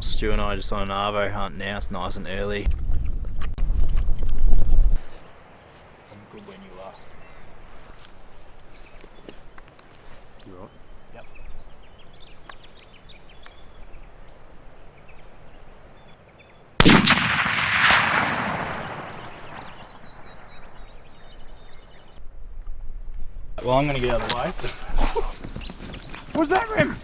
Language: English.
Stu and I are just on an arvo hunt now. It's nice and early. I'm good when you are. You right? Yep. Well, I'm going to get out of the way. What's that, Rem?